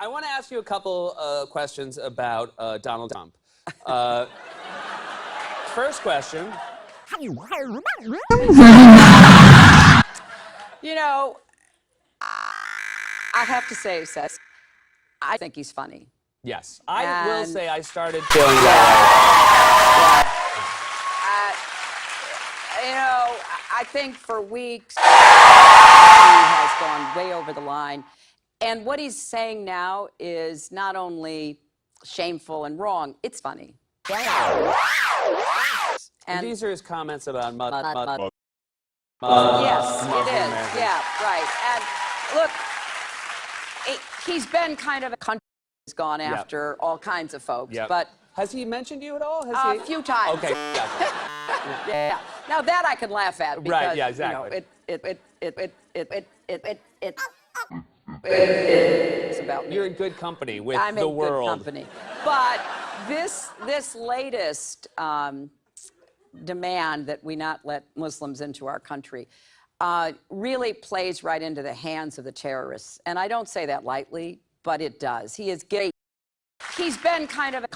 I want to ask you a couple questions about Donald Trump. First question. You know, I have to say, Seth, I think he's funny. Yes, I will say I started feeling that way. You know, I think for weeks he has gone way over the line. And what he's saying now is not only shameful and wrong, it's funny. And these are his comments about mud. Yes, it is. Yeah, right. And look, he's been kind of a country who's gone after all kinds of folks. But has he mentioned you at all? A few times. Okay. Yeah. Now that I can laugh at because, right. Yeah. Exactly. It's about me. You're in good company with I'm the in world. Good company. But this latest demand that we not let Muslims into our country really plays right into the hands of the terrorists. And I don't say that lightly, but it does. He is gay. He's been kind of a